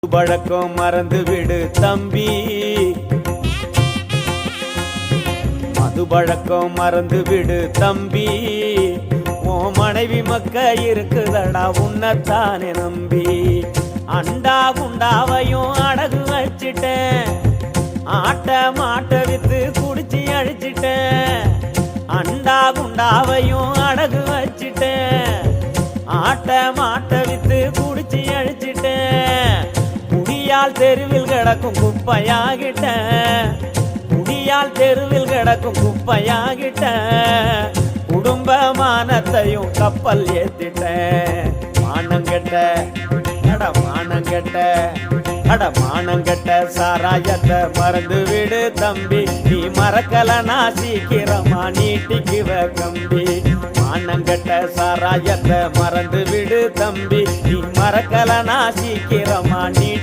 பழக்கம் மறந்து விடு தம்பி, மது பழக்கம் மறந்து விடு தம்பி. உன் மனைவி மக்க இருக்குதடா உன்னைத்தானே நம்பி. அண்டா குண்டாவையும் அடகு வச்சிட்டேன், ஆட்ட மாட்ட வித்து குடிச்சு அழிச்சிட்டேன். அண்டா குண்டாவையும் அடகு வச்சிட்டேன், ஆட்ட மாட்ட வித்து குடிச்சு அழிச்சிட்டேன். குடியால் தெருவில் கிடக்கும் குப்பையாகிட்ட, குடியால் தெருவில் கிடக்கும் குப்பையாகிட்ட. குடும்பமானத்தையும் கப்பல் ஏத்திட்டேன். மானங்கெட்ட மானங்கெட்ட மானங்கெட்ட சாராயத்தை மறந்து விடு தம்பி. நீ மறக்கலனா சீக்கிரமா நீட்டிக்குவ கம்பி. மானங்கெட்ட சாராயத்தை மறந்து விடு தம்பி. நீ மறக்கலனா சீக்கிரமா நீ